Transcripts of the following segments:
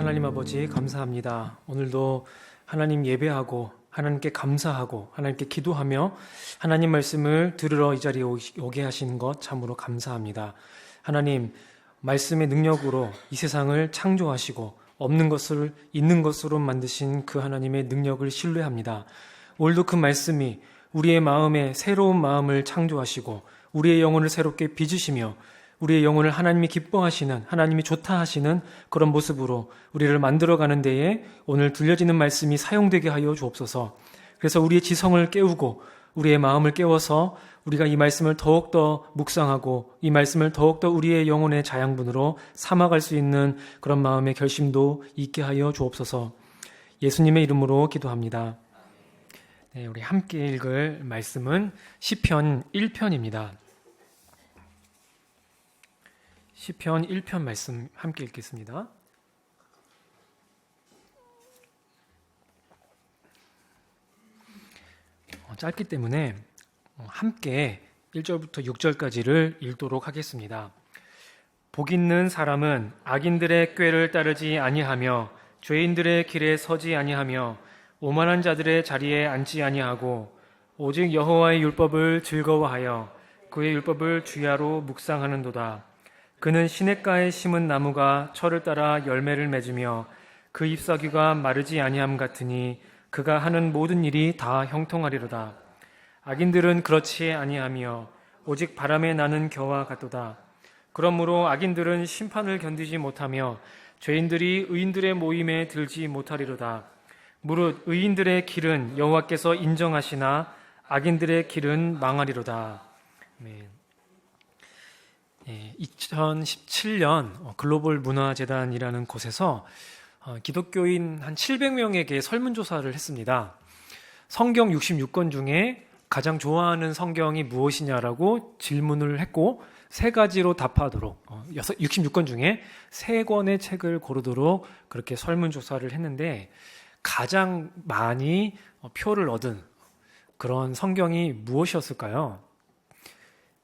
하나님 아버지 감사합니다. 오늘도 하나님 예배하고 하나님께 감사하고 하나님께 기도하며 하나님 말씀을 들으러 이 자리에 오게 하신 것 참으로 감사합니다. 하나님 말씀의 능력으로 이 세상을 창조하시고 없는 것을 있는 것으로 만드신 그 하나님의 능력을 신뢰합니다. 오늘도 그 말씀이 우리의 마음에 새로운 마음을 창조하시고 우리의 영혼을 새롭게 빚으시며 우리의 영혼을 하나님이 기뻐하시는, 하나님이 좋다 하시는 그런 모습으로 우리를 만들어가는 데에 오늘 들려지는 말씀이 사용되게 하여 주옵소서. 그래서 우리의 지성을 깨우고 우리의 마음을 깨워서 우리가 이 말씀을 더욱더 묵상하고 이 말씀을 더욱더 우리의 영혼의 자양분으로 삼아갈 수 있는 그런 마음의 결심도 있게 하여 주옵소서. 예수님의 이름으로 기도합니다. 네, 우리 함께 읽을 말씀은 시편 1편입니다. 시편 1편 말씀 함께 읽겠습니다. 짧기 때문에 함께 1절부터 6절까지를 읽도록 하겠습니다. 복 있는 사람은 악인들의 꾀를 따르지 아니하며 죄인들의 길에 서지 아니하며 오만한 자들의 자리에 앉지 아니하고 오직 여호와의 율법을 즐거워하여 그의 율법을 주야로 묵상하는도다. 그는 시냇가에 심은 나무가 철을 따라 열매를 맺으며 그 잎사귀가 마르지 아니함 같으니 그가 하는 모든 일이 다 형통하리로다. 악인들은 그렇지 아니하며 오직 바람에 나는 겨와 같도다. 그러므로 악인들은 심판을 견디지 못하며 죄인들이 의인들의 모임에 들지 못하리로다. 무릇 의인들의 길은 여호와께서 인정하시나 악인들의 길은 망하리로다. 아멘. 2017년 글로벌 문화재단이라는 곳에서 기독교인 한 700명에게 설문조사를 했습니다. 성경 66권 중에 가장 좋아하는 성경이 무엇이냐라고 질문을 했고 세 가지로 답하도록 66권 중에 3권의 책을 고르도록 그렇게 설문조사를 했는데 가장 많이 표를 얻은 그런 성경이 무엇이었을까요?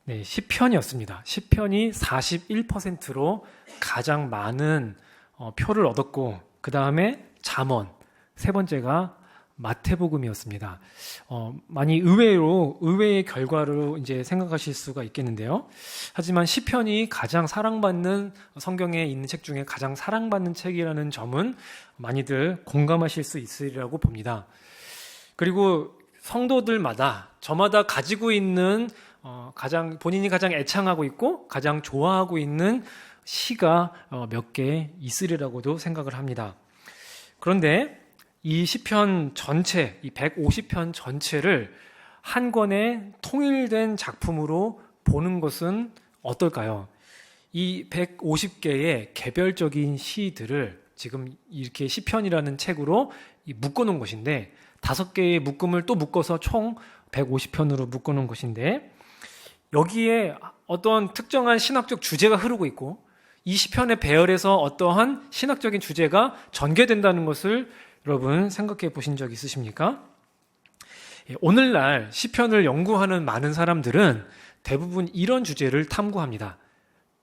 네, 시편이었습니다. 시편이 41%로 가장 많은 표를 얻었고 그 다음에 잠언, 세 번째가 마태복음이었습니다. 많이 의외의 결과로 이제 생각하실 수가 있겠는데요. 하지만 시편이 가장 사랑받는 성경에 있는 책 중에 가장 사랑받는 책이라는 점은 많이들 공감하실 수 있으리라고 봅니다. 그리고 성도들마다 저마다 가지고 있는 본인이 가장 애창하고 있고 가장 좋아하고 있는 시가 몇 개 있으리라고도 생각을 합니다. 그런데 이 시편 전체, 이 150편 전체를 한 권의 통일된 작품으로 보는 것은 어떨까요? 이 150개의 개별적인 시들을 지금 이렇게 시편이라는 책으로 묶어놓은 것인데 5개의 묶음을 또 묶어서 총 150편으로 묶어놓은 것인데 여기에 어떤 특정한 신학적 주제가 흐르고 있고 이 시편의 배열에서 어떠한 신학적인 주제가 전개된다는 것을 여러분 생각해 보신 적 있으십니까? 오늘날 시편을 연구하는 많은 사람들은 대부분 이런 주제를 탐구합니다.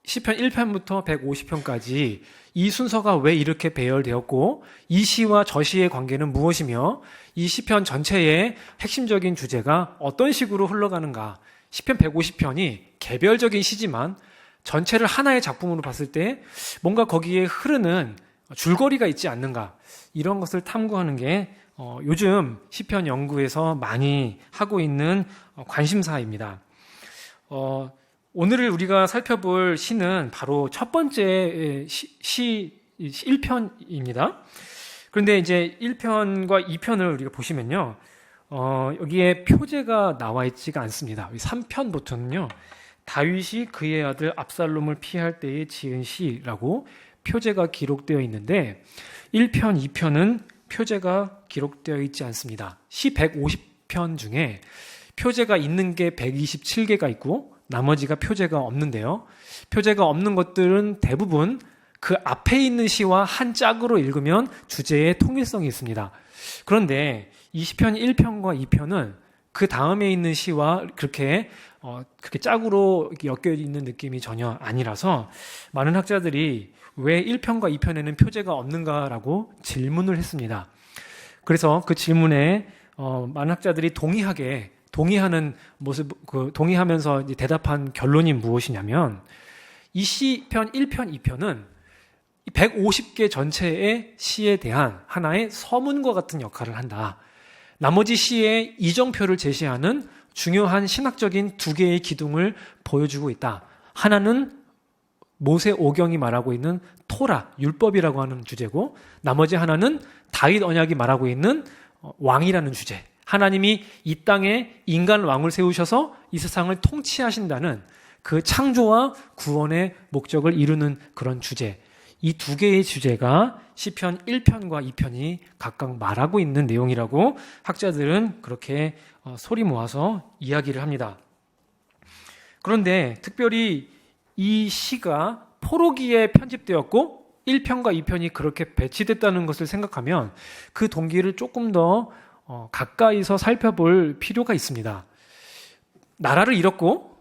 시편 1편부터 150편까지 이 순서가 왜 이렇게 배열되었고 이 시와 저 시의 관계는 무엇이며 이 시편 전체의 핵심적인 주제가 어떤 식으로 흘러가는가. 시편 150편이 개별적인 시지만 전체를 하나의 작품으로 봤을 때 뭔가 거기에 흐르는 줄거리가 있지 않는가. 이런 것을 탐구하는 게 요즘 시편 연구에서 많이 하고 있는 관심사입니다. 오늘 우리가 살펴볼 시는 바로 첫 번째 시 1편입니다. 그런데 이제 1편과 2편을 우리가 보시면요. 여기에 표제가 나와 있지가 않습니다. 3편부터는요. 다윗이 그의 아들 압살롬을 피할 때에 지은 시라고 표제가 기록되어 있는데 1편, 2편은 표제가 기록되어 있지 않습니다. 시 150편 중에 표제가 있는 게 127개가 있고 나머지가 표제가 없는데요. 표제가 없는 것들은 대부분 그 앞에 있는 시와 한 짝으로 읽으면 주제의 통일성이 있습니다. 그런데 이 시편 1편과 2편은 그 다음에 있는 시와 그렇게 짝으로 엮여 있는 느낌이 전혀 아니라서 많은 학자들이 왜 1편과 2편에는 표제가 없는가라고 질문을 했습니다. 그래서 그 질문에 많은 학자들이 동의하는 모습, 동의하면서 이제 대답한 결론이 무엇이냐면, 이 시편 1편, 2편은 150개 전체의 시에 대한 하나의 서문과 같은 역할을 한다. 나머지 시의 이정표를 제시하는 중요한 신학적인 두 개의 기둥을 보여주고 있다. 하나는 모세 오경이 말하고 있는 토라, 율법이라고 하는 주제고, 나머지 하나는 다윗 언약이 말하고 있는 왕이라는 주제. 하나님이 이 땅에 인간 왕을 세우셔서 이 세상을 통치하신다는 그 창조와 구원의 목적을 이루는 그런 주제. 이 두 개의 주제가 시편 1편과 2편이 각각 말하고 있는 내용이라고 학자들은 그렇게 소리 모아서 이야기를 합니다. 그런데 특별히 이 시가 포로기에 편집되었고 1편과 2편이 그렇게 배치됐다는 것을 생각하면 그 동기를 조금 더 가까이서 살펴볼 필요가 있습니다. 나라를 잃었고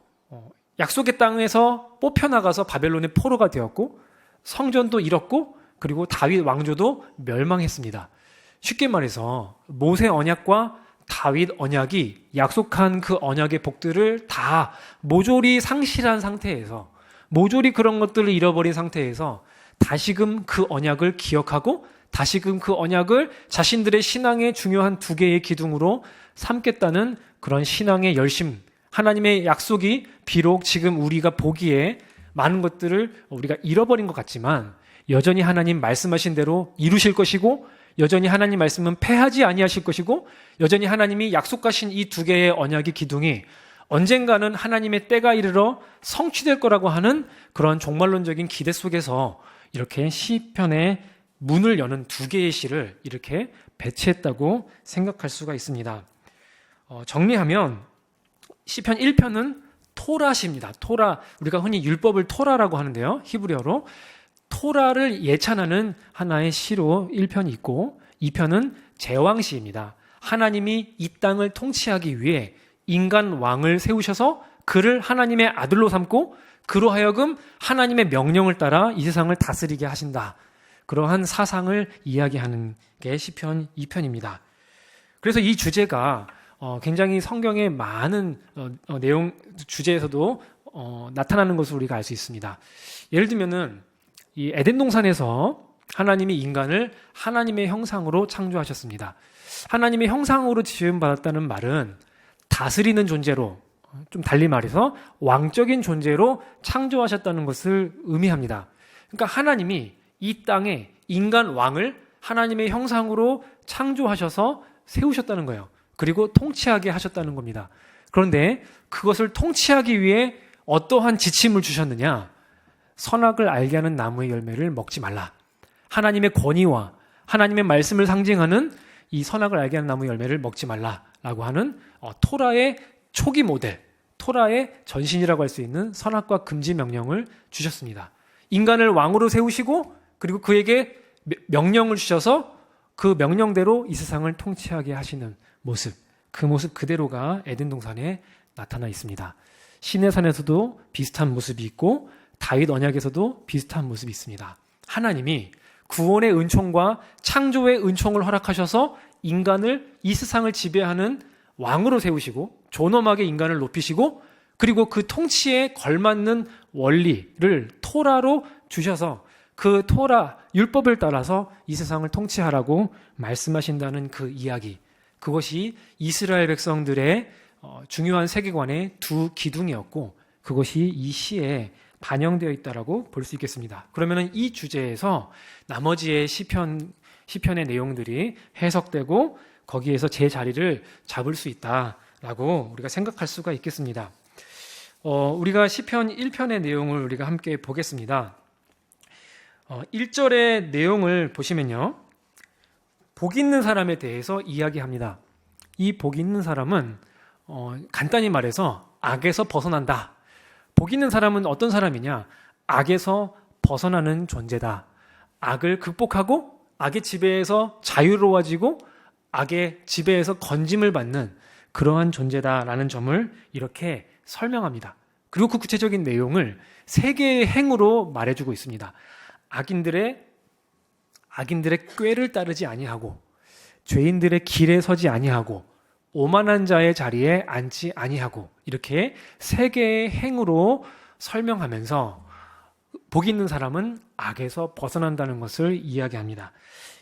약속의 땅에서 뽑혀나가서 바벨론의 포로가 되었고 성전도 잃었고 그리고 다윗 왕조도 멸망했습니다. 쉽게 말해서 모세 언약과 다윗 언약이 약속한 그 언약의 복들을 다 모조리 상실한 상태에서, 모조리 그런 것들을 잃어버린 상태에서 다시금 그 언약을 기억하고 다시금 그 언약을 자신들의 신앙의 중요한 두 개의 기둥으로 삼겠다는 그런 신앙의 열심, 하나님의 약속이 비록 지금 우리가 보기에 많은 것들을 우리가 잃어버린 것 같지만 여전히 하나님 말씀하신 대로 이루실 것이고, 여전히 하나님 말씀은 패하지 아니하실 것이고, 여전히 하나님이 약속하신 이 두 개의 언약의 기둥이 언젠가는 하나님의 때가 이르러 성취될 거라고 하는 그런 종말론적인 기대 속에서 이렇게 시편의 문을 여는 두 개의 시를 이렇게 배치했다고 생각할 수가 있습니다. 정리하면 시편 1편은 토라시입니다. 토라, 우리가 흔히 율법을 토라라고 하는데요. 히브리어로 토라를 예찬하는 하나의 시로 1편이 있고 2편은 제왕시입니다. 하나님이 이 땅을 통치하기 위해 인간 왕을 세우셔서 그를 하나님의 아들로 삼고 그로 하여금 하나님의 명령을 따라 이 세상을 다스리게 하신다. 그러한 사상을 이야기하는 게 시편 2편입니다. 그래서 이 주제가 굉장히 성경의 많은 내용 주제에서도 나타나는 것을 우리가 알 수 있습니다. 예를 들면은 이 에덴 동산에서 하나님이 인간을 하나님의 형상으로 창조하셨습니다. 하나님의 형상으로 지음받았다는 말은 다스리는 존재로, 좀 달리 말해서 왕적인 존재로 창조하셨다는 것을 의미합니다. 그러니까 하나님이 이 땅에 인간 왕을 하나님의 형상으로 창조하셔서 세우셨다는 거예요. 그리고 통치하게 하셨다는 겁니다. 그런데 그것을 통치하기 위해 어떠한 지침을 주셨느냐? 선악을 알게 하는 나무의 열매를 먹지 말라. 하나님의 권위와 하나님의 말씀을 상징하는 이 선악을 알게 하는 나무의 열매를 먹지 말라라고 하는 토라의 초기 모델, 토라의 전신이라고 할 수 있는 선악과 금지 명령을 주셨습니다. 인간을 왕으로 세우시고 그리고 그에게 명령을 주셔서 그 명령대로 이 세상을 통치하게 하시는 모습, 그 모습 그대로가 에덴 동산에 나타나 있습니다. 시내산에서도 비슷한 모습이 있고 다윗 언약에서도 비슷한 모습이 있습니다. 하나님이 구원의 은총과 창조의 은총을 허락하셔서 인간을, 이 세상을 지배하는 왕으로 세우시고 존엄하게 인간을 높이시고 그리고 그 통치에 걸맞는 원리를 토라로 주셔서 그 토라 율법을 따라서 이 세상을 통치하라고 말씀하신다는 그 이야기, 그것이 이스라엘 백성들의 중요한 세계관의 두 기둥이었고 그것이 이 시에 반영되어 있다라고 볼 수 있겠습니다. 그러면 이 주제에서 나머지의 시편의 내용들이 해석되고 거기에서 제 자리를 잡을 수 있다라고 우리가 생각할 수가 있겠습니다. 우리가 시편 1편의 내용을 우리가 함께 보겠습니다. 1절의 내용을 보시면요, 복 있는 사람에 대해서 이야기합니다. 이 복 있는 사람은 간단히 말해서 악에서 벗어난다. 복 있는 사람은 어떤 사람이냐? 악에서 벗어나는 존재다. 악을 극복하고 악의 지배에서 자유로워지고 악의 지배에서 건짐을 받는 그러한 존재다라는 점을 이렇게 설명합니다. 그리고 그 구체적인 내용을 세 개의 행으로 말해주고 있습니다. 악인들의 꾀를 따르지 아니하고 죄인들의 길에 서지 아니하고 오만한 자의 자리에 앉지 아니하고 이렇게 세 개의 행으로 설명하면서 복 있는 사람은 악에서 벗어난다는 것을 이야기합니다.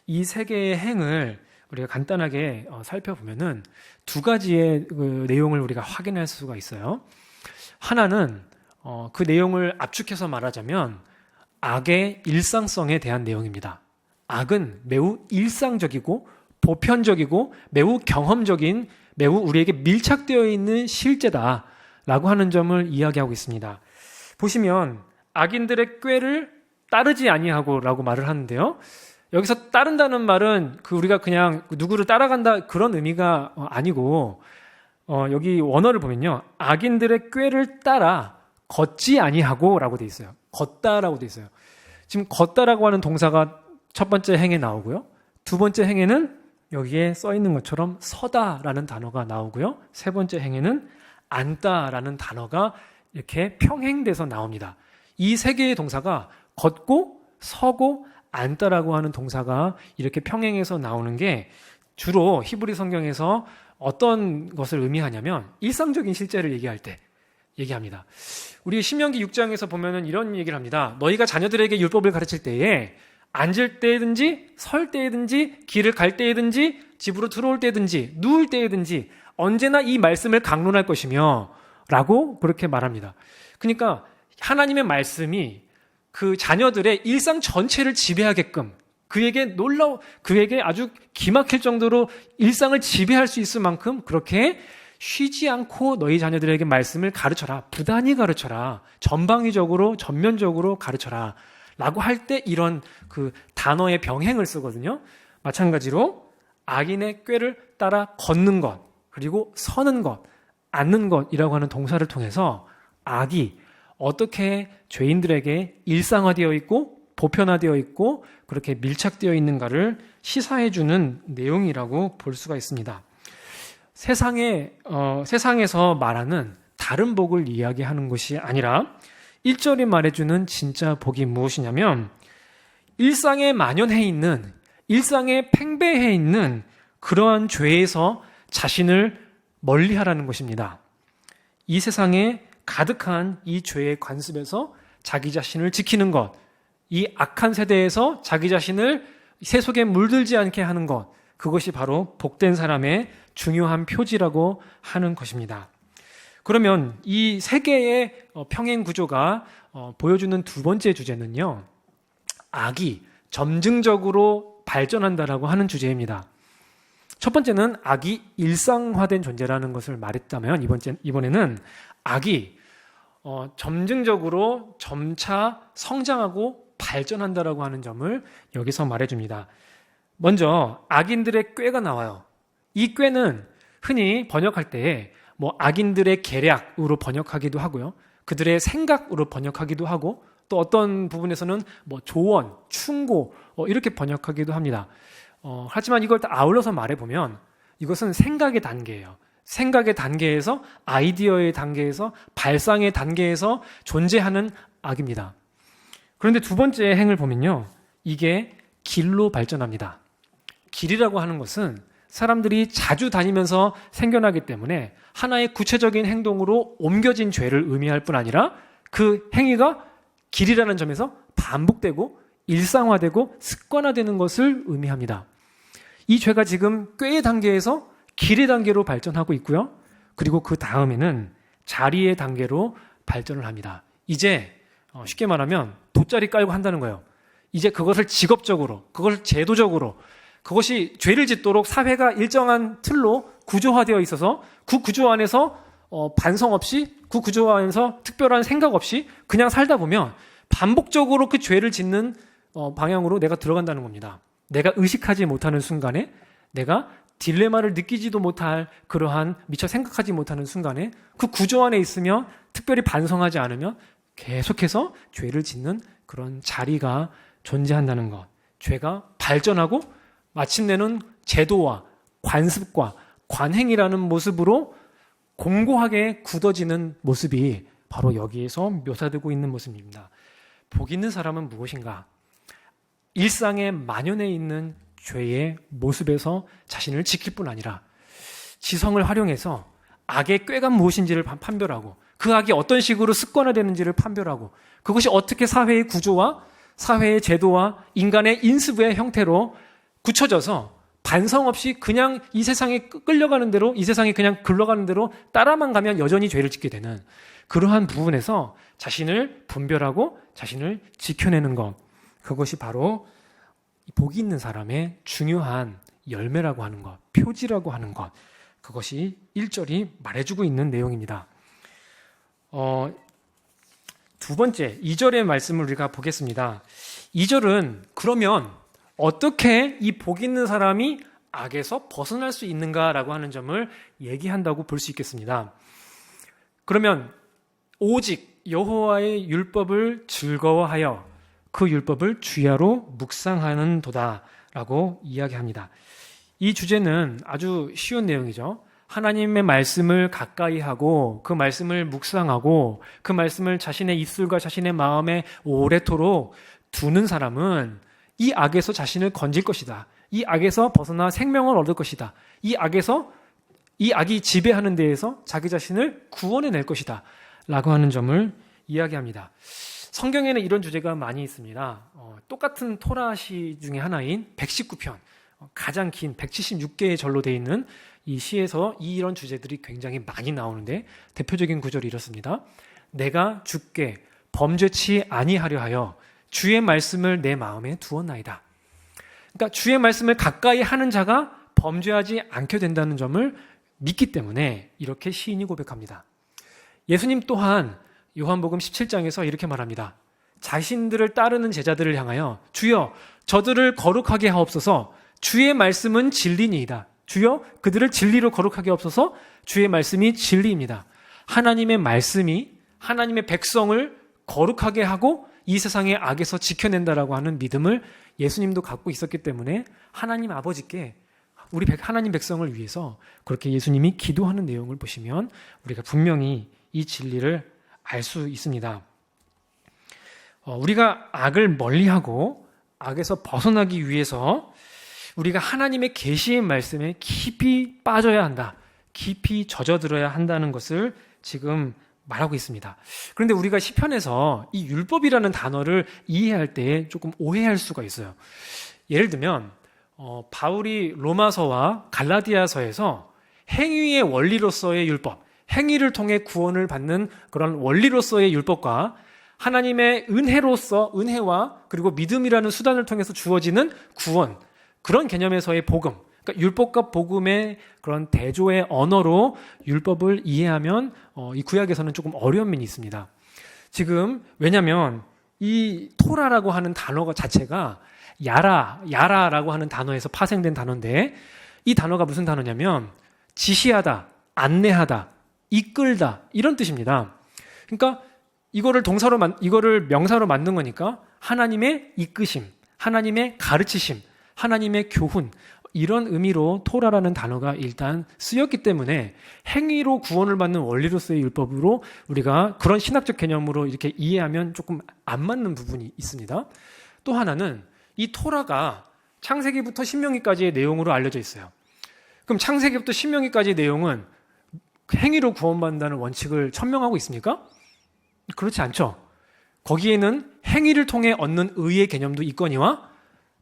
이 세 개의 행을 우리가 간단하게 살펴보면은 두 가지의 그 내용을 우리가 확인할 수가 있어요. 하나는 그 내용을 압축해서 말하자면 악의 일상성에 대한 내용입니다. 악은 매우 일상적이고 보편적이고 매우 경험적인, 매우 우리에게 밀착되어 있는 실제다라고 하는 점을 이야기하고 있습니다. 보시면 악인들의 꾀를 따르지 아니하고라고 말을 하는데요. 여기서 따른다는 말은 우리가 그냥 누구를 따라간다 그런 의미가 아니고 여기 원어를 보면요. 악인들의 꾀를 따라 걷지 아니하고라고 돼 있어요. 걷다라고 돼 있어요. 지금 걷다라고 하는 동사가 첫 번째 행에 나오고요. 두 번째 행에는 여기에 써 있는 것처럼 서다라는 단어가 나오고요. 세 번째 행에는 앉다라는 단어가 이렇게 평행돼서 나옵니다. 이 세 개의 동사가 걷고 서고 앉다라고 하는 동사가 이렇게 평행해서 나오는 게 주로 히브리 성경에서 어떤 것을 의미하냐면 일상적인 실제를 얘기할 때 얘기합니다. 우리 신명기 6장에서 보면은 이런 얘기를 합니다. 너희가 자녀들에게 율법을 가르칠 때에 앉을 때든지 설 때든지 길을 갈 때든지 집으로 들어올 때든지 누울 때든지 언제나 이 말씀을 강론할 것이며 라고 그렇게 말합니다. 그러니까 하나님의 말씀이 그 자녀들의 일상 전체를 지배하게끔 그에게 아주 기막힐 정도로 일상을 지배할 수 있을 만큼 그렇게 쉬지 않고 너희 자녀들에게 말씀을 가르쳐라. 부단히 가르쳐라. 전방위적으로 전면적으로 가르쳐라. 라고 할 때 이런 그 단어의 병행을 쓰거든요. 마찬가지로 악인의 꾀를 따라 걷는 것, 그리고 서는 것, 앉는 것이라고 하는 동사를 통해서 악이 어떻게 죄인들에게 일상화되어 있고 보편화되어 있고 그렇게 밀착되어 있는가를 시사해주는 내용이라고 볼 수가 있습니다. 세상에서 말하는 다른 복을 이야기하는 것이 아니라 1절이 말해주는 진짜 복이 무엇이냐면 일상에 만연해 있는, 일상에 팽배해 있는 그러한 죄에서 자신을 멀리하라는 것입니다. 이 세상에 가득한 이 죄의 관습에서 자기 자신을 지키는 것, 이 악한 세대에서 자기 자신을 세속에 물들지 않게 하는 것, 그것이 바로 복된 사람의 중요한 표지라고 하는 것입니다. 그러면 이 세 개의 평행 구조가 보여주는 두 번째 주제는요, 악이 점증적으로 발전한다라고 하는 주제입니다. 첫 번째는 악이 일상화된 존재라는 것을 말했다면 이번에는 악이 점증적으로 점차 성장하고 발전한다라고 하는 점을 여기서 말해줍니다. 먼저 악인들의 꾀가 나와요. 이 꾀는 흔히 번역할 때에 악인들의 계략으로 번역하기도 하고요. 그들의 생각으로 번역하기도 하고 또 어떤 부분에서는 조언, 충고 이렇게 번역하기도 합니다. 하지만 이걸 다 아울러서 말해보면 이것은 생각의 단계예요. 생각의 단계에서 아이디어의 단계에서 발상의 단계에서 존재하는 악입니다. 그런데 두 번째 행을 보면요. 이게 길로 발전합니다. 길이라고 하는 것은 사람들이 자주 다니면서 생겨나기 때문에 하나의 구체적인 행동으로 옮겨진 죄를 의미할 뿐 아니라 그 행위가 길이라는 점에서 반복되고 일상화되고 습관화되는 것을 의미합니다. 이 죄가 지금 꾀의 단계에서 길의 단계로 발전하고 있고요. 그리고 그 다음에는 자리의 단계로 발전을 합니다. 이제 쉽게 말하면 돗자리 깔고 한다는 거예요. 이제 그것을 직업적으로, 그것을 제도적으로, 그것이 죄를 짓도록 사회가 일정한 틀로 구조화되어 있어서 그 구조 안에서 반성 없이, 그 구조 안에서 특별한 생각 없이 그냥 살다 보면 반복적으로 그 죄를 짓는 방향으로 내가 들어간다는 겁니다. 내가 의식하지 못하는 순간에, 내가 딜레마를 느끼지도 못할 그러한 미처 생각하지 못하는 순간에 그 구조 안에 있으면 특별히 반성하지 않으면 계속해서 죄를 짓는 그런 자리가 존재한다는 것. 죄가 발전하고 마침내는 제도와 관습과 관행이라는 모습으로 공고하게 굳어지는 모습이 바로 여기에서 묘사되고 있는 모습입니다. 복 있는 사람은 무엇인가? 일상에 만연해 있는 죄의 모습에서 자신을 지킬 뿐 아니라 지성을 활용해서 악의 꾀가 무엇인지를 판별하고 그 악이 어떤 식으로 습관화되는지를 판별하고 그것이 어떻게 사회의 구조와 사회의 제도와 인간의 인수부의 형태로 굳혀져서 반성 없이 그냥 이 세상에 끌려가는 대로 이 세상에 그냥 굴러가는 대로 따라만 가면 여전히 죄를 짓게 되는 그러한 부분에서 자신을 분별하고 자신을 지켜내는 것, 그것이 바로 복이 있는 사람의 중요한 열매라고 하는 것, 표지라고 하는 것, 그것이 1절이 말해주고 있는 내용입니다. 두 번째, 2절의 말씀을 우리가 보겠습니다. 2절은 그러면 어떻게 이 복 있는 사람이 악에서 벗어날 수 있는가라고 하는 점을 얘기한다고 볼 수 있겠습니다. 그러면 오직 여호와의 율법을 즐거워하여 그 율법을 주야로 묵상하는 도다라고 이야기합니다. 이 주제는 아주 쉬운 내용이죠. 하나님의 말씀을 가까이 하고 그 말씀을 묵상하고 그 말씀을 자신의 입술과 자신의 마음에 오래도록 두는 사람은 이 악에서 자신을 건질 것이다. 이 악에서 벗어나 생명을 얻을 것이다. 이 악이 지배하는 데에서 자기 자신을 구원해낼 것이다. 라고 하는 점을 이야기합니다. 성경에는 이런 주제가 많이 있습니다. 똑같은 토라시 중에 하나인 119편, 가장 긴 176개의 절로 되어 있는 이 시에서 이런 주제들이 굉장히 많이 나오는데 대표적인 구절이 이렇습니다. 내가 주께 범죄치 아니하려 하여 주의 말씀을 내 마음에 두었나이다. 그러니까 주의 말씀을 가까이 하는 자가 범죄하지 않게 된다는 점을 믿기 때문에 이렇게 시인이 고백합니다. 예수님 또한 요한복음 17장에서 이렇게 말합니다. 자신들을 따르는 제자들을 향하여 주여 저들을 거룩하게 하옵소서. 주의 말씀은 진리니이다. 주여 그들을 진리로 거룩하게 하옵소서. 주의 말씀이 진리입니다. 하나님의 말씀이 하나님의 백성을 거룩하게 하고 이 세상의 악에서 지켜낸다라고 하는 믿음을 예수님도 갖고 있었기 때문에 하나님 아버지께 우리 하나님 백성을 위해서 그렇게 예수님이 기도하는 내용을 보시면 우리가 분명히 이 진리를 알 수 있습니다. 우리가 악을 멀리하고 악에서 벗어나기 위해서 우리가 하나님의 계시의 말씀에 깊이 빠져야 한다. 깊이 젖어들어야 한다는 것을 지금 말하고 있습니다. 그런데 우리가 시편에서 이 율법이라는 단어를 이해할 때 조금 오해할 수가 있어요. 예를 들면 바울이 로마서와 갈라디아서에서 행위의 원리로서의 율법, 행위를 통해 구원을 받는 그런 원리로서의 율법과 하나님의 은혜와 그리고 믿음이라는 수단을 통해서 주어지는 구원, 그런 개념에서의 복음, 그러니까 율법과 복음의 그런 대조의 언어로 율법을 이해하면 이 구약에서는 조금 어려운 면이 있습니다. 지금 왜냐하면 이 토라라고 하는 단어가 자체가 야라라고 하는 단어에서 파생된 단어인데 이 단어가 무슨 단어냐면 지시하다, 안내하다, 이끌다 이런 뜻입니다. 그러니까 이거를 명사로 만든 거니까 하나님의 이끄심, 하나님의 가르치심, 하나님의 교훈 이런 의미로 토라라는 단어가 일단 쓰였기 때문에 행위로 구원을 받는 원리로서의 율법으로 우리가 그런 신학적 개념으로 이렇게 이해하면 조금 안 맞는 부분이 있습니다. 또 하나는 이 토라가 창세기부터 신명기까지의 내용으로 알려져 있어요. 그럼 창세기부터 신명기까지의 내용은 행위로 구원받는다는 원칙을 천명하고 있습니까? 그렇지 않죠. 거기에는 행위를 통해 얻는 의의 개념도 있거니와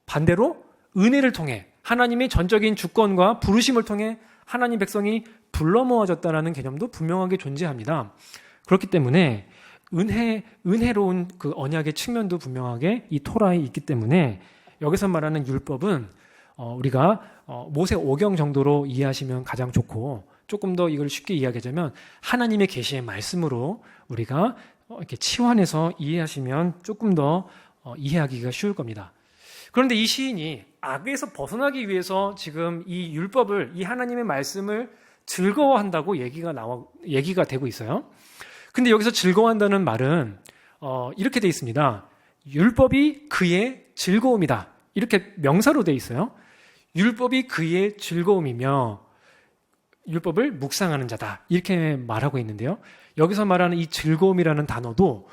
반대로 은혜를 통해 하나님의 전적인 주권과 부르심을 통해 하나님 백성이 불러 모아졌다는 개념도 분명하게 존재합니다. 그렇기 때문에 은혜로운 그 언약의 측면도 분명하게 이 토라에 있기 때문에 여기서 말하는 율법은 우리가 모세 5경 정도로 이해하시면 가장 좋고 조금 더 이걸 쉽게 이야기하자면 하나님의 계시의 말씀으로 우리가 이렇게 치환해서 이해하시면 조금 더 이해하기가 쉬울 겁니다. 그런데 이 시인이 악에서 벗어나기 위해서 지금 이 율법을, 이 하나님의 말씀을 즐거워한다고 얘기가 되고 있어요. 근데 여기서 즐거워한다는 말은 이렇게 돼 있습니다. 율법이 그의 즐거움이다. 이렇게 명사로 돼 있어요. 율법이 그의 즐거움이며 율법을 묵상하는 자다. 이렇게 말하고 있는데요. 여기서 말하는 이 즐거움이라는 단어도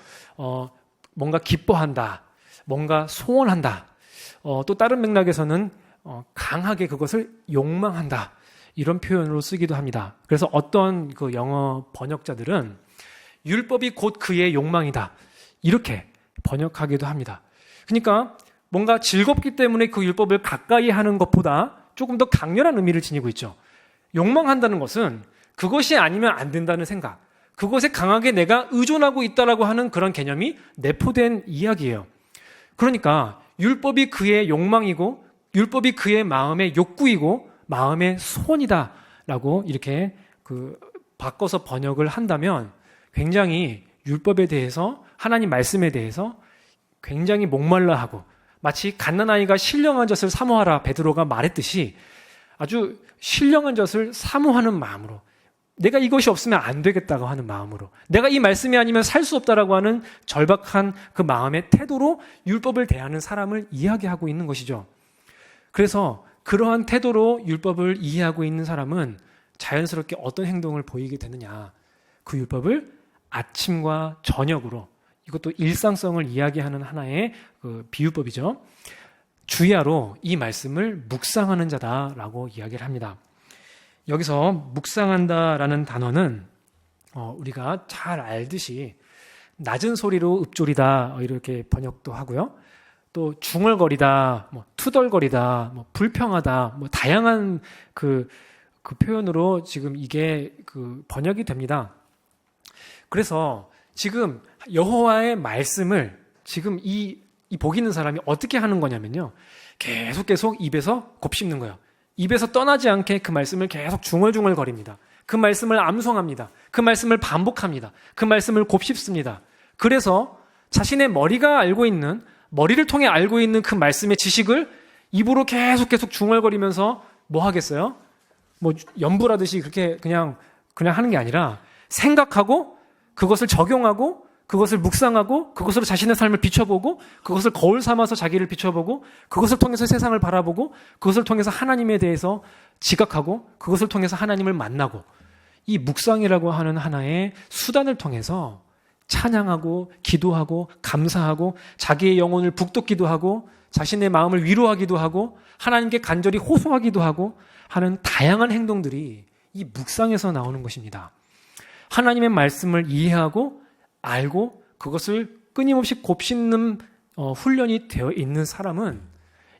뭔가 기뻐한다, 뭔가 소원한다, 또 다른 맥락에서는 강하게 그것을 욕망한다. 이런 표현으로 쓰기도 합니다. 그래서 어떤 그 영어 번역자들은 율법이 곧 그의 욕망이다. 이렇게 번역하기도 합니다. 그러니까 뭔가 즐겁기 때문에 그 율법을 가까이 하는 것보다 조금 더 강렬한 의미를 지니고 있죠. 욕망한다는 것은 그것이 아니면 안 된다는 생각, 그것에 강하게 내가 의존하고 있다라고 하는 그런 개념이 내포된 이야기예요. 그러니까 율법이 그의 욕망이고 율법이 그의 마음의 욕구이고 마음의 소원이다라고 이렇게 바꿔서 번역을 한다면 굉장히 율법에 대해서, 하나님 말씀에 대해서 굉장히 목말라하고 마치 갓난아이가 신령한 젖을 사모하라 베드로가 말했듯이 아주 신령한 젖을 사모하는 마음으로, 내가 이것이 없으면 안 되겠다고 하는 마음으로, 내가 이 말씀이 아니면 살 수 없다라고 하는 절박한 그 마음의 태도로 율법을 대하는 사람을 이야기하고 있는 것이죠. 그래서 그러한 태도로 율법을 이해하고 있는 사람은 자연스럽게 어떤 행동을 보이게 되느냐, 그 율법을 아침과 저녁으로, 이것도 일상성을 이야기하는 하나의 그 비유법이죠. 주야로 이 말씀을 묵상하는 자다라고 이야기를 합니다. 여기서 묵상한다라는 단어는 우리가 잘 알듯이 낮은 소리로 읊조리다 이렇게 번역도 하고요. 또 중얼거리다, 투덜거리다, 불평하다, 다양한 그 표현으로 지금 이게 번역이 됩니다. 그래서 지금 여호와의 말씀을 지금 이 복 있는 사람이 어떻게 하는 거냐면요, 계속 입에서 곱씹는 거예요. 입에서 떠나지 않게 그 말씀을 계속 중얼중얼거립니다. 그 말씀을 암송합니다. 그 말씀을 반복합니다. 그 말씀을 곱씹습니다. 그래서 자신의 머리를 통해 알고 있는 그 말씀의 지식을 입으로 계속 중얼거리면서 뭐 하겠어요? 연불하듯이 그렇게 그냥 하는 게 아니라 생각하고 그것을 적용하고 그것을 묵상하고 그것으로 자신의 삶을 비춰보고 그것을 거울 삼아서 자기를 비춰보고 그것을 통해서 세상을 바라보고 그것을 통해서 하나님에 대해서 지각하고 그것을 통해서 하나님을 만나고, 이 묵상이라고 하는 하나의 수단을 통해서 찬양하고 기도하고 감사하고 자기의 영혼을 북돋기도 하고 자신의 마음을 위로하기도 하고 하나님께 간절히 호소하기도 하고 하는 다양한 행동들이 이 묵상에서 나오는 것입니다. 하나님의 말씀을 이해하고 알고 그것을 끊임없이 곱씹는 훈련이 되어 있는 사람은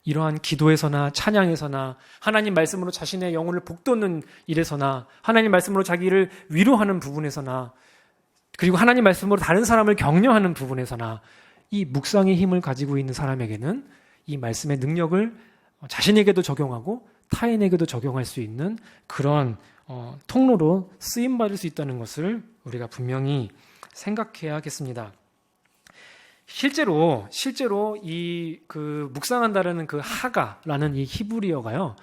이러한 기도에서나 찬양에서나 하나님 말씀으로 자신의 영혼을 북돋는 일에서나 하나님 말씀으로 자기를 위로하는 부분에서나 그리고 하나님 말씀으로 다른 사람을 격려하는 부분에서나 이 묵상의 힘을 가지고 있는 사람에게는 이 말씀의 능력을 자신에게도 적용하고 타인에게도 적용할 수 있는 그런 통로로 쓰임받을 수 있다는 것을 우리가 분명히 생각해야겠습니다. 실제로 이 묵상한다라는 그 하가라는 이 히브리어가요,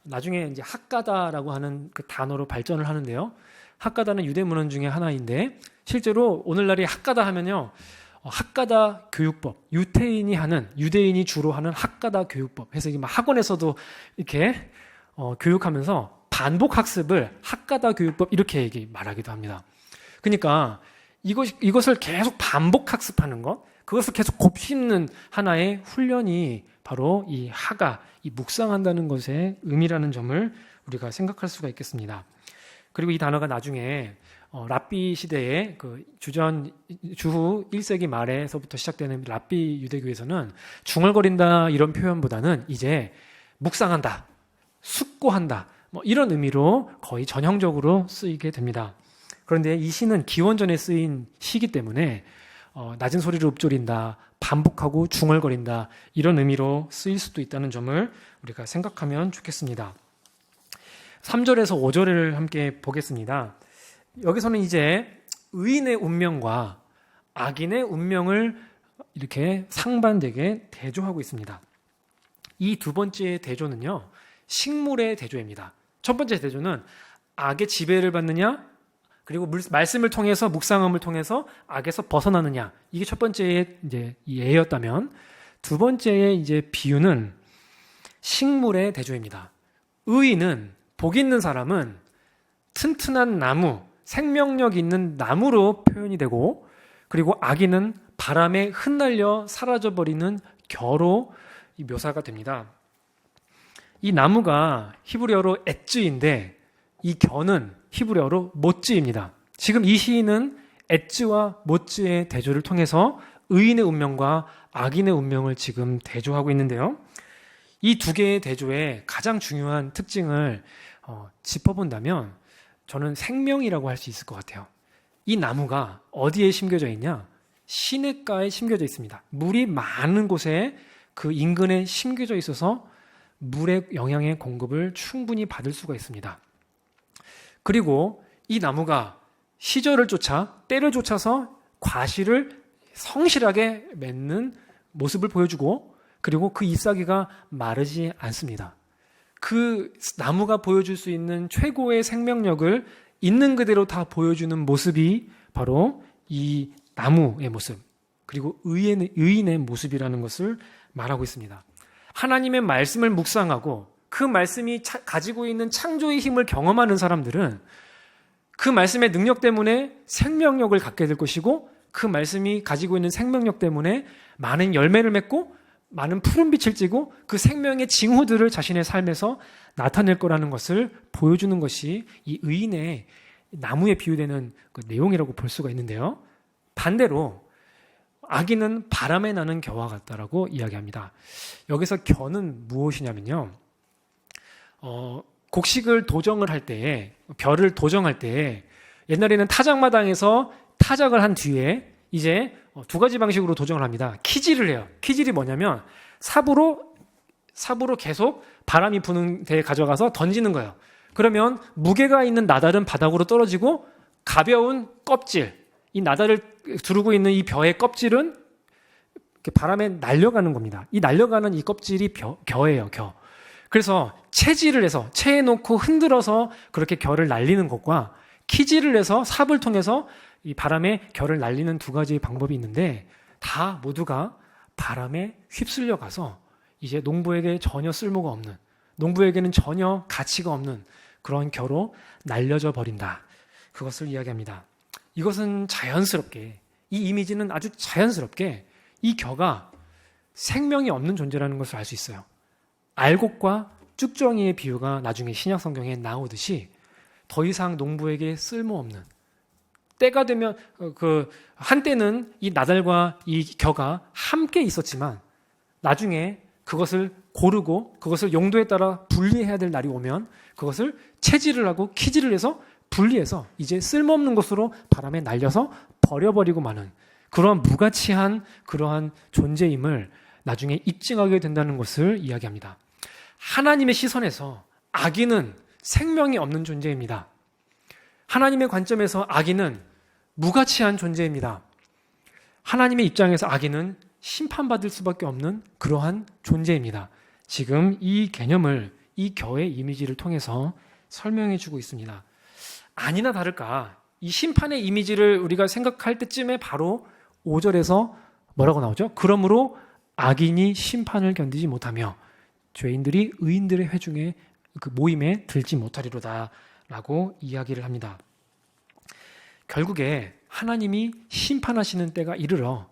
나중에 이제 핫가다라고 하는 그 단어로 발전을 하는데요. 핫가다는 유대 문헌 중에 하나인데 실제로 오늘날이 핫가다 하면요, 핫가다 교육법, 유대인이 주로 하는 핫가다 교육법 해서 학원에서도 이렇게 교육하면서 반복 학습을 핫가다 교육법 이렇게 말하기도 합니다. 그러니까 이것을 계속 반복 학습하는 것, 그것을 계속 곱씹는 하나의 훈련이 바로 이 묵상한다는 것의 의미라는 점을 우리가 생각할 수가 있겠습니다. 그리고 이 단어가 나중에 랍비 시대에 주후 1세기 말에서부터 시작되는 랍비 유대교에서는 중얼거린다 이런 표현보다는 이제 묵상한다, 숙고한다 이런 의미로 거의 전형적으로 쓰이게 됩니다. 그런데 이 시는 기원전에 쓰인 시이기 때문에 낮은 소리로 읊조린다, 반복하고 중얼거린다 이런 의미로 쓰일 수도 있다는 점을 우리가 생각하면 좋겠습니다. 3절에서 5절을 함께 보겠습니다. 여기서는 이제 의인의 운명과 악인의 운명을 이렇게 상반되게 대조하고 있습니다. 이 두 번째 대조는요, 식물의 대조입니다. 첫 번째 대조는 악의 지배를 받느냐, 그리고 말씀을 통해서 묵상함을 통해서 악에서 벗어나느냐, 이게 첫 번째의 이제 예였다면 두 번째의 이제 비유는 식물의 대조입니다. 의인은, 복 있는 사람은 튼튼한 나무, 생명력 있는 나무로 표현이 되고, 그리고 악인은 바람에 흩날려 사라져버리는 겨로 이 묘사가 됩니다. 이 나무가 히브리어로 엣즈인데 이 겨는 히브리어로 모츠입니다. 지금 이 시인은 엣즈와 모츠의 대조를 통해서 의인의 운명과 악인의 운명을 지금 대조하고 있는데요. 이 두 개의 대조의 가장 중요한 특징을 짚어본다면 저는 생명이라고 할 수 있을 것 같아요. 이 나무가 어디에 심겨져 있냐? 시냇가에 심겨져 있습니다. 물이 많은 곳에 그 인근에 심겨져 있어서 물의 영양의 공급을 충분히 받을 수가 있습니다. 그리고 이 나무가 시절을 쫓아 때를 쫓아서 과실을 성실하게 맺는 모습을 보여주고 그리고 그 잎사귀가 마르지 않습니다. 그 나무가 보여줄 수 있는 최고의 생명력을 있는 그대로 다 보여주는 모습이 바로 이 나무의 모습 그리고 의인의 모습이라는 것을 말하고 있습니다. 하나님의 말씀을 묵상하고 그 말씀이 가지고 있는 창조의 힘을 경험하는 사람들은 그 말씀의 능력 때문에 생명력을 갖게 될 것이고 그 말씀이 가지고 있는 생명력 때문에 많은 열매를 맺고 많은 푸른빛을 띠고 그 생명의 징후들을 자신의 삶에서 나타낼 거라는 것을 보여주는 것이 이 의인의 나무에 비유되는 그 내용이라고 볼 수가 있는데요. 반대로 악인은 바람에 나는 겨와 같다라고 이야기합니다. 여기서 겨는 무엇이냐면요. 곡식을 도정을 할 때에 벼를 도정할 때에 옛날에는 타작마당에서 타작을 한 뒤에 이제 두 가지 방식으로 도정을 합니다. 키질을 해요. 키질이 뭐냐면 삽으로 계속 바람이 부는 데에 가져가서 던지는 거예요. 그러면 무게가 있는 나달은 바닥으로 떨어지고 가벼운 껍질, 이 나달을 두르고 있는 이 벼의 껍질은 바람에 날려가는 겁니다. 이 날려가는 이 껍질이 겨예요, 겨. 그래서 채질을 해서 채해놓고 흔들어서 그렇게 겨를 날리는 것과 키질을 해서 삽을 통해서 이 바람에 겨를 날리는 두 가지 방법이 있는데 다 모두가 바람에 휩쓸려 가서 이제 농부에게 전혀 쓸모가 없는, 농부에게는 전혀 가치가 없는 그런 겨로 날려져 버린다. 그것을 이야기합니다. 이것은 자연스럽게, 이 이미지는 아주 자연스럽게 이 겨가 생명이 없는 존재라는 것을 알 수 있어요. 알곡과 쭉정이의 비유가 나중에 신약 성경에 나오듯이 더 이상 농부에게 쓸모없는, 때가 되면 한때는 이 나달과 이 겨가 함께 있었지만 나중에 그것을 고르고 그것을 용도에 따라 분리해야 될 날이 오면 그것을 채질을 하고 키질을 해서 분리해서 이제 쓸모없는 것으로 바람에 날려서 버려버리고 마는 그러한 무가치한 그러한 존재임을 나중에 입증하게 된다는 것을 이야기합니다. 하나님의 시선에서 악인은 생명이 없는 존재입니다. 하나님의 관점에서 악인은 무가치한 존재입니다. 하나님의 입장에서 악인은 심판받을 수밖에 없는 그러한 존재입니다. 지금 이 개념을 이 겨의 이미지를 통해서 설명해 주고 있습니다. 아니나 다를까 이 심판의 이미지를 우리가 생각할 때쯤에 바로 5절에서 뭐라고 나오죠? 그러므로 악인이 심판을 견디지 못하며 죄인들이 의인들의 회중에 그 모임에 들지 못하리로다 라고 이야기를 합니다. 결국에 하나님이 심판하시는 때가 이르러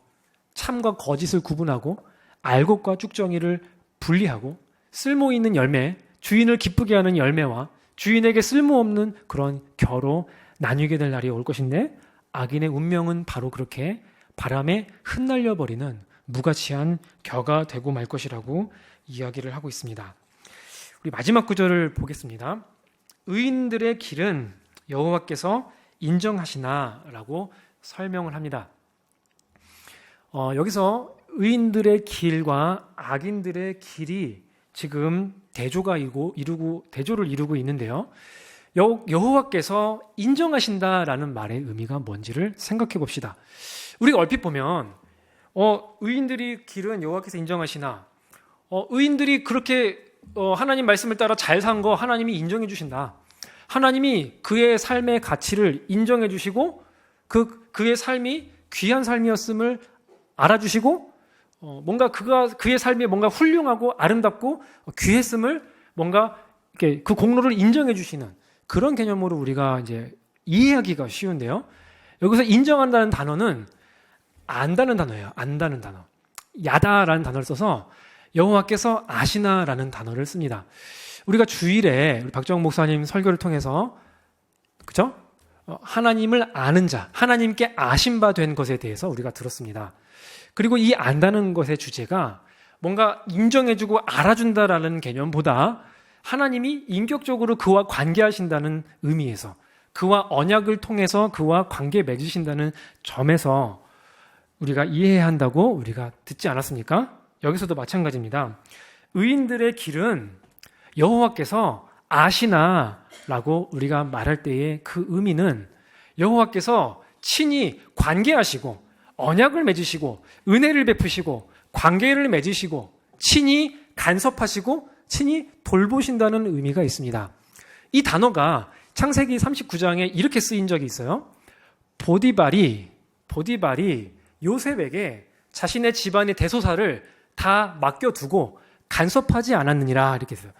참과 거짓을 구분하고 알곡과 쭉정이를 분리하고 쓸모 있는 열매, 주인을 기쁘게 하는 열매와 주인에게 쓸모없는 그런 겨로 나뉘게 될 날이 올 것인데 악인의 운명은 바로 그렇게 바람에 흩날려 버리는 무가치한 겨가 되고 말 것이라고 이야기를 하고 있습니다. 우리 마지막 구절을 보겠습니다. 의인들의 길은 여호와께서 인정하시나라고 설명을 합니다. 여기서 의인들의 길과 악인들의 길이 지금 대조를 이루고 있는데요. 여호와께서 인정하신다라는 말의 의미가 뭔지를 생각해 봅시다. 우리가 얼핏 보면 의인들이 길은 여호와께서 인정하시나, 의인들이 그렇게 하나님 말씀을 따라 잘 산 거 하나님이 인정해 주신다. 하나님이 그의 삶의 가치를 인정해 주시고 그의 삶이 귀한 삶이었음을 알아주시고 뭔가 그의 삶이 뭔가 훌륭하고 아름답고 귀했음을 뭔가 이렇게 그 공로를 인정해 주시는 그런 개념으로 우리가 이제 이해하기가 쉬운데요. 여기서 인정한다는 단어는 안다는 단어예요. 안다는 단어. 야다라는 단어를 써서 여호와께서 아시나라는 단어를 씁니다. 우리가 주일에 우리 박정욱 목사님 설교를 통해서 그죠? 하나님을 아는 자, 하나님께 아신 바 된 것에 대해서 우리가 들었습니다. 그리고 이 안다는 것의 주제가 뭔가 인정해주고 알아준다라는 개념보다 하나님이 인격적으로 그와 관계하신다는 의미에서 그와 언약을 통해서 그와 관계 맺으신다는 점에서 우리가 이해해야 한다고 우리가 듣지 않았습니까? 여기서도 마찬가지입니다. 의인들의 길은 여호와께서 아시나라고 우리가 말할 때의 그 의미는 여호와께서 친히 관계하시고 언약을 맺으시고 은혜를 베푸시고 관계를 맺으시고 친히 간섭하시고 친히 돌보신다는 의미가 있습니다. 이 단어가 창세기 39장에 이렇게 쓰인 적이 있어요. 보디발이 요셉에게 자신의 집안의 대소사를 다 맡겨두고 간섭하지 않았느니라 이렇게 써요.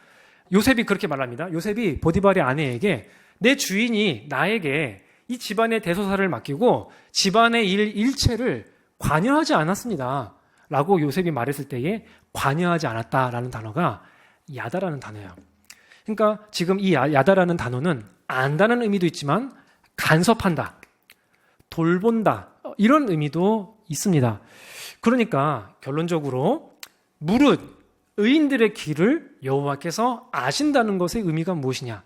요셉이 그렇게 말합니다. 요셉이 보디발의 아내에게 내 주인이 나에게 이 집안의 대소사를 맡기고 집안의 일 일체를 관여하지 않았습니다. 라고 요셉이 말했을 때에 관여하지 않았다라는 단어가 야다라는 단어예요. 그러니까 지금 이 야다라는 단어는 안다는 의미도 있지만 간섭한다, 돌본다 이런 의미도 있습니다. 그러니까 결론적으로 무릇 의인들의 길을 여호와께서 아신다는 것의 의미가 무엇이냐?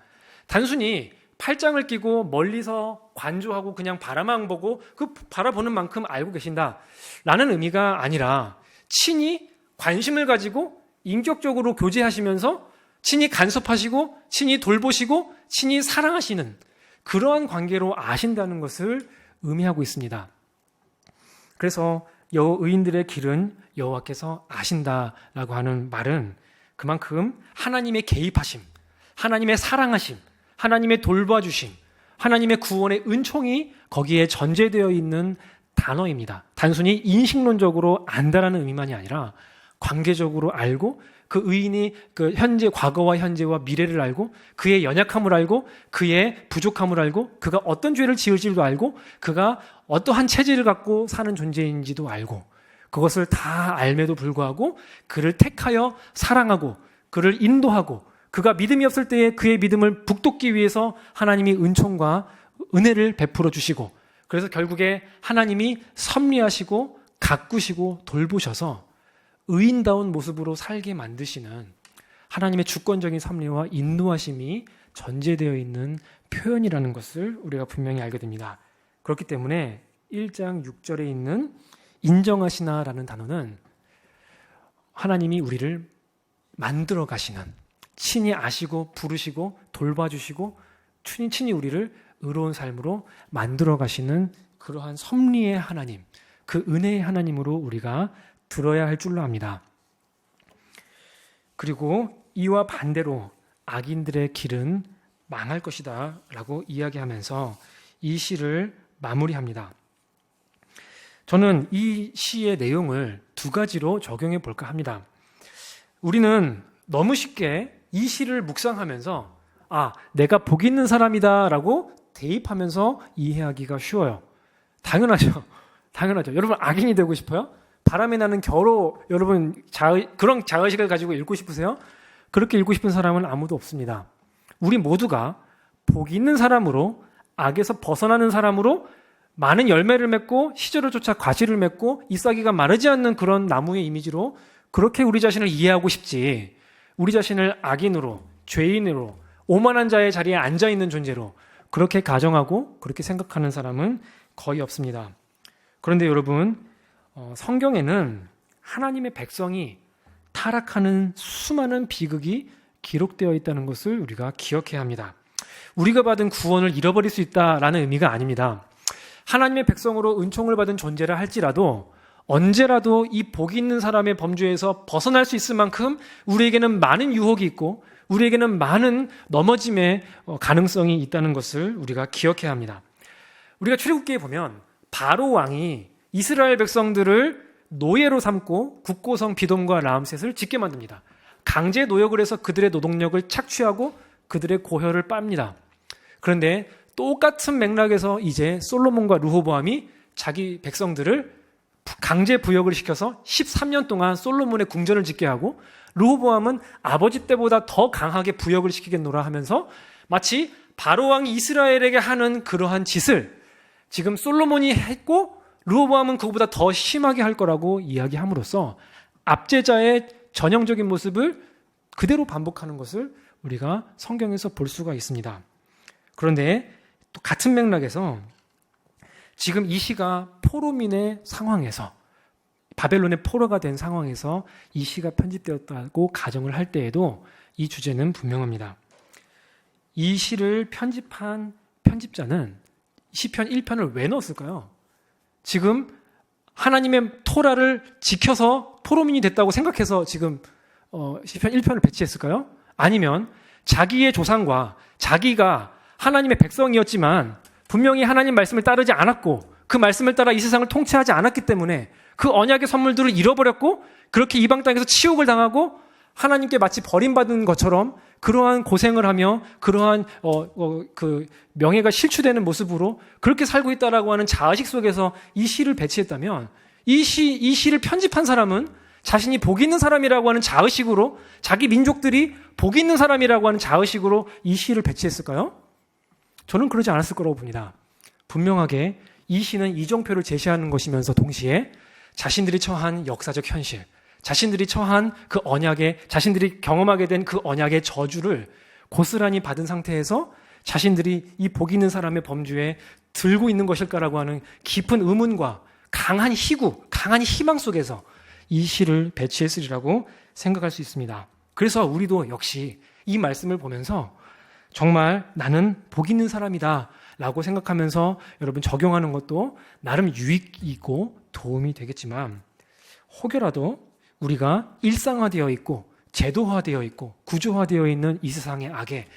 단순히 팔짱을 끼고 멀리서 관조하고 그냥 바라만 보고 그 바라보는 만큼 알고 계신다라는 의미가 아니라 친히 관심을 가지고 인격적으로 교제하시면서 친히 간섭하시고 친히 돌보시고 친히 사랑하시는 그러한 관계로 아신다는 것을 의미하고 있습니다. 그래서 의인들의 길은 여호와께서 아신다라고 하는 말은 그만큼 하나님의 개입하심, 하나님의 사랑하심, 하나님의 돌봐주심, 하나님의 구원의 은총이 거기에 전제되어 있는 단어입니다. 단순히 인식론적으로 안다라는 의미만이 아니라 관계적으로 알고 그 의인이 그 과거와 현재와 미래를 알고 그의 연약함을 알고 그의 부족함을 알고 그가 어떤 죄를 지을지도 알고 그가 어떠한 체질을 갖고 사는 존재인지도 알고 그것을 다 알매도 불구하고 그를 택하여 사랑하고 그를 인도하고 그가 믿음이 없을 때에 그의 믿음을 북돋기 위해서 하나님이 은총과 은혜를 베풀어 주시고 그래서 결국에 하나님이 섭리하시고 가꾸시고 돌보셔서 의인다운 모습으로 살게 만드시는 하나님의 주권적인 섭리와 인도하심이 전제되어 있는 표현이라는 것을 우리가 분명히 알게 됩니다. 그렇기 때문에 1장 6절에 있는 인정하시나라는 단어는 하나님이 우리를 만들어 가시는 친히 아시고 부르시고 돌봐주시고 친히 우리를 의로운 삶으로 만들어 가시는 그러한 섭리의 하나님, 그 은혜의 하나님으로 우리가 들어야 할 줄로 압니다. 그리고 이와 반대로 악인들의 길은 망할 것이다 라고 이야기하면서 이 시를 마무리합니다. 저는 이 시의 내용을 두 가지로 적용해 볼까 합니다. 우리는 너무 쉽게 이 시를 묵상하면서 내가 복 있는 사람이다 라고 대입하면서 이해하기가 쉬워요. 당연하죠. 여러분 악인이 되고 싶어요? 바람이 나는 겨로 여러분 그런 자의식을 가지고 읽고 싶으세요? 그렇게 읽고 싶은 사람은 아무도 없습니다. 우리 모두가 복 있는 사람으로 악에서 벗어나는 사람으로 많은 열매를 맺고 시절을 쫓아 과실을 맺고 잎사귀가 마르지 않는 그런 나무의 이미지로 그렇게 우리 자신을 이해하고 싶지 우리 자신을 악인으로 죄인으로 오만한 자의 자리에 앉아있는 존재로 그렇게 가정하고 그렇게 생각하는 사람은 거의 없습니다. 그런데 여러분 성경에는 하나님의 백성이 타락하는 수많은 비극이 기록되어 있다는 것을 우리가 기억해야 합니다. 우리가 받은 구원을 잃어버릴 수 있다라는 의미가 아닙니다. 하나님의 백성으로 은총을 받은 존재라 할지라도 언제라도 이 복 있는 사람의 범죄에서 벗어날 수 있을 만큼 우리에게는 많은 유혹이 있고 우리에게는 많은 넘어짐의 가능성이 있다는 것을 우리가 기억해야 합니다. 우리가 출애굽기에 보면 바로 왕이 이스라엘 백성들을 노예로 삼고 국고성 비돔과 라암셋을 짓게 만듭니다. 강제 노역을 해서 그들의 노동력을 착취하고 그들의 고혈을 빱니다. 그런데 똑같은 맥락에서 이제 솔로몬과 르호보암이 자기 백성들을 강제 부역을 시켜서 13년 동안 솔로몬의 궁전을 짓게 하고 르호보암은 아버지 때보다 더 강하게 부역을 시키겠노라 하면서 마치 바로 왕이 이스라엘에게 하는 그러한 짓을 지금 솔로몬이 했고 르호보암은 그것보다 더 심하게 할 거라고 이야기함으로써 압제자의 전형적인 모습을 그대로 반복하는 것을 우리가 성경에서 볼 수가 있습니다. 그런데 또 같은 맥락에서 지금 이 시가 포로민의 상황에서 바벨론의 포로가 된 상황에서 이 시가 편집되었다고 가정을 할 때에도 이 주제는 분명합니다. 이 시를 편집한 편집자는 시편 1편을 왜 넣었을까요? 지금 하나님의 토라를 지켜서 포로민이 됐다고 생각해서 지금 시편 1편을 배치했을까요? 아니면 자기의 조상과 자기가 하나님의 백성이었지만 분명히 하나님 말씀을 따르지 않았고 그 말씀을 따라 이 세상을 통치하지 않았기 때문에 그 언약의 선물들을 잃어버렸고 그렇게 이방 땅에서 치욕을 당하고 하나님께 마치 버림받은 것처럼 그러한 고생을 하며 그러한 그 명예가 실추되는 모습으로 그렇게 살고 있다라고 하는 자의식 속에서 이 시를 배치했다면 이 시를 편집한 사람은 자신이 복 있는 사람이라고 하는 자의식으로 자기 민족들이 복 있는 사람이라고 하는 자의식으로 이 시를 배치했을까요? 저는 그러지 않았을 거라고 봅니다. 분명하게 이 시는 이정표를 제시하는 것이면서 동시에 자신들이 처한 역사적 현실, 자신들이 처한 그 언약의, 자신들이 경험하게 된 그 언약의 저주를 고스란히 받은 상태에서 자신들이 이 복 있는 사람의 범주에 들고 있는 것일까라고 하는 깊은 의문과 강한 희구, 강한 희망 속에서 이 시를 배치했으리라고 생각할 수 있습니다. 그래서 우리도 역시 이 말씀을 보면서 정말 나는 복 있는 사람이다 라고 생각하면서 여러분 적용하는 것도 나름 유익이 있고 도움이 되겠지만 혹여라도 우리가 일상화되어 있고 제도화되어 있고 구조화되어 있는 이 세상의 악에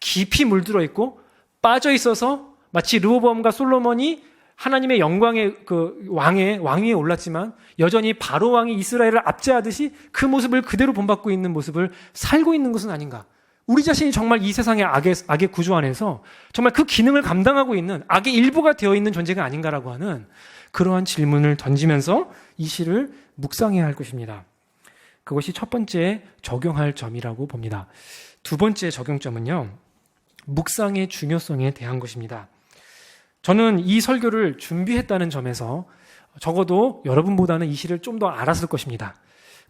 깊이 물들어 있고 빠져 있어서 마치 르호보암과 솔로몬이 하나님의 영광의 그 왕위에 올랐지만 여전히 바로 왕이 이스라엘을 압제하듯이 그 모습을 그대로 본받고 있는 모습을 살고 있는 것은 아닌가? 우리 자신이 정말 이 세상의 악의 구조 안에서 정말 그 기능을 감당하고 있는 악의 일부가 되어 있는 존재가 아닌가라고 하는 그러한 질문을 던지면서 이 시를 묵상해야 할 것입니다. 그것이 첫 번째 적용할 점이라고 봅니다. 두 번째 적용점은요, 묵상의 중요성에 대한 것입니다. 저는 이 설교를 준비했다는 점에서 적어도 여러분보다는 이 시를 좀 더 알았을 것입니다.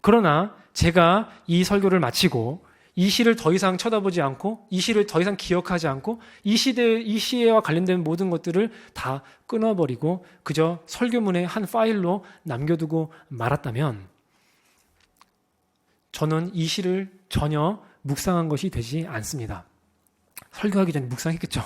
그러나 제가 이 설교를 마치고 이 시를 더 이상 쳐다보지 않고 이 시를 더 이상 기억하지 않고 이 시와 관련된 모든 것들을 다 끊어버리고 그저 설교문의 한 파일로 남겨두고 말았다면 저는 이 시를 전혀 묵상한 것이 되지 않습니다. 설교하기 전에 묵상했겠죠.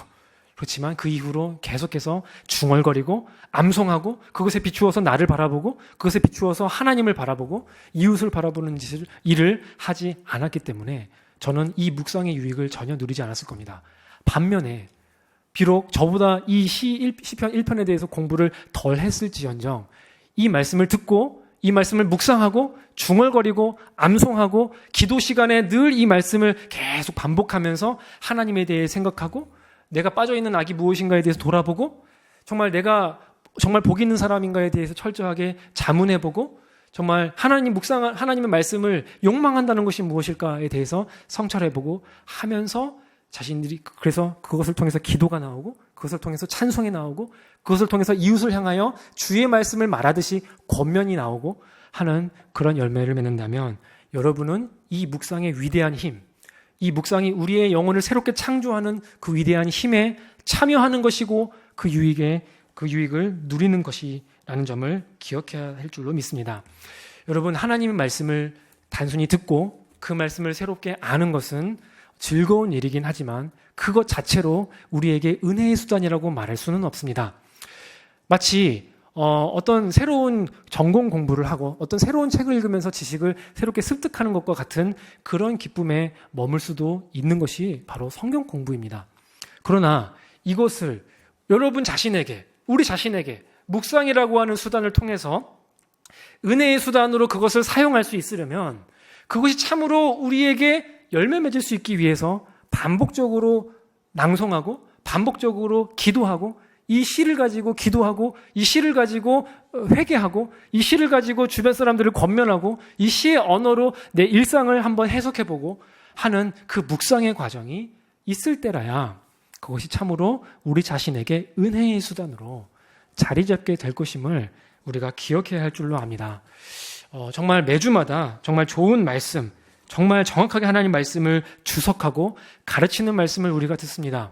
그렇지만 그 이후로 계속해서 중얼거리고 암송하고 그것에 비추어서 나를 바라보고 그것에 비추어서 하나님을 바라보고 이웃을 바라보는 일을 하지 않았기 때문에 저는 이 묵상의 유익을 전혀 누리지 않았을 겁니다. 반면에 비록 저보다 이 시편 1편에 대해서 공부를 덜 했을지언정 이 말씀을 듣고 이 말씀을 묵상하고 중얼거리고 암송하고 기도 시간에 늘 이 말씀을 계속 반복하면서 하나님에 대해 생각하고 내가 빠져있는 악이 무엇인가에 대해서 돌아보고 정말 내가 정말 복 있는 사람인가에 대해서 철저하게 자문해보고 정말 하나님의 말씀을 욕망한다는 것이 무엇일까에 대해서 성찰해보고 하면서 자신들이 그래서 그것을 통해서 기도가 나오고 그것을 통해서 찬송이 나오고 그것을 통해서 이웃을 향하여 주의 말씀을 말하듯이 권면이 나오고 하는 그런 열매를 맺는다면 여러분은 이 묵상의 위대한 힘, 이 묵상이 우리의 영혼을 새롭게 창조하는 그 위대한 힘에 참여하는 것이고 그 유익을 누리는 것이라는 점을 기억해야 할 줄로 믿습니다. 여러분, 하나님의 말씀을 단순히 듣고 그 말씀을 새롭게 아는 것은 즐거운 일이긴 하지만 그것 자체로 우리에게 은혜의 수단이라고 말할 수는 없습니다. 마치 어떤 새로운 전공 공부를 하고 어떤 새로운 책을 읽으면서 지식을 새롭게 습득하는 것과 같은 그런 기쁨에 머물 수도 있는 것이 바로 성경 공부입니다. 그러나 이것을 여러분 자신에게, 우리 자신에게 묵상이라고 하는 수단을 통해서 은혜의 수단으로 그것을 사용할 수 있으려면 그것이 참으로 우리에게 열매 맺을 수 있기 위해서 반복적으로 낭송하고 반복적으로 기도하고 이 시를 가지고 기도하고 이 시를 가지고 회개하고 이 시를 가지고 주변 사람들을 권면하고 이 시의 언어로 내 일상을 한번 해석해보고 하는 그 묵상의 과정이 있을 때라야 그것이 참으로 우리 자신에게 은혜의 수단으로 자리 잡게 될 것임을 우리가 기억해야 할 줄로 압니다. 정말 매주마다 정말 좋은 말씀, 정말 정확하게 하나님 말씀을 주석하고 가르치는 말씀을 우리가 듣습니다.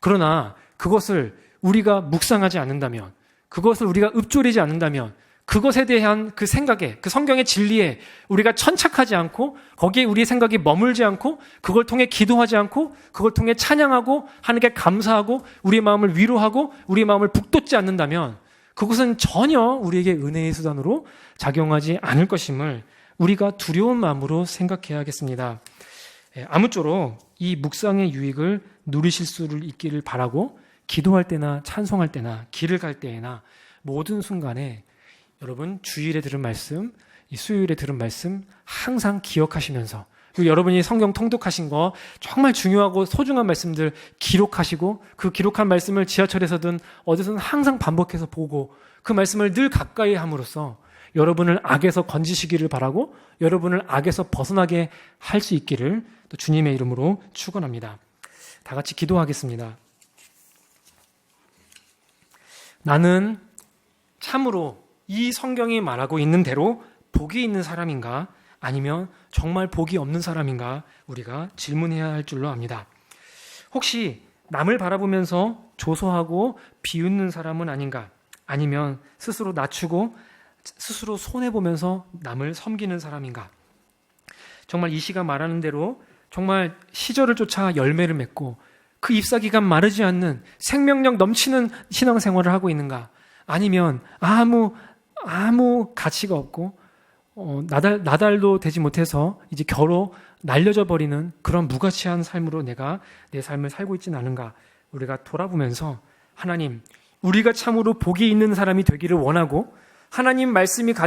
그러나 그것을 우리가 묵상하지 않는다면, 그것을 우리가 읊조리지 않는다면, 그것에 대한 그 생각에, 그 성경의 진리에 우리가 천착하지 않고 거기에 우리의 생각이 머물지 않고 그걸 통해 기도하지 않고 그걸 통해 찬양하고 하나님께 감사하고 우리의 마음을 위로하고 우리의 마음을 북돋지 않는다면 그것은 전혀 우리에게 은혜의 수단으로 작용하지 않을 것임을 우리가 두려운 마음으로 생각해야겠습니다. 아무쪼록 이 묵상의 유익을 누리실 수 있기를 바라고 기도할 때나 찬송할 때나 길을 갈 때에나 모든 순간에 여러분 주일에 들은 말씀, 수요일에 들은 말씀 항상 기억하시면서 그리고 여러분이 성경 통독하신 거 정말 중요하고 소중한 말씀들 기록하시고 그 기록한 말씀을 지하철에서든 어디서든 항상 반복해서 보고 그 말씀을 늘 가까이 함으로써 여러분을 악에서 건지시기를 바라고 여러분을 악에서 벗어나게 할 수 있기를 또 주님의 이름으로 축원합니다. 다 같이 기도하겠습니다. 나는 참으로 이 성경이 말하고 있는 대로 복이 있는 사람인가 아니면 정말 복이 없는 사람인가 우리가 질문해야 할 줄로 압니다. 혹시 남을 바라보면서 조소하고 비웃는 사람은 아닌가? 아니면 스스로 낮추고 스스로 손해보면서 남을 섬기는 사람인가? 정말 이 시가 말하는 대로 정말 시절을 쫓아 열매를 맺고 그 잎사귀가 마르지 않는 생명력 넘치는 신앙생활을 하고 있는가? 아니면 아무 가치가 없고 나달도 되지 못해서 이제 겨로 날려져 버리는 그런 무가치한 삶으로 내가 내 삶을 살고 있지는 않은가? 우리가 돌아보면서 하나님, 우리가 참으로 복이 있는 사람이 되기를 원하고 하나님 말씀이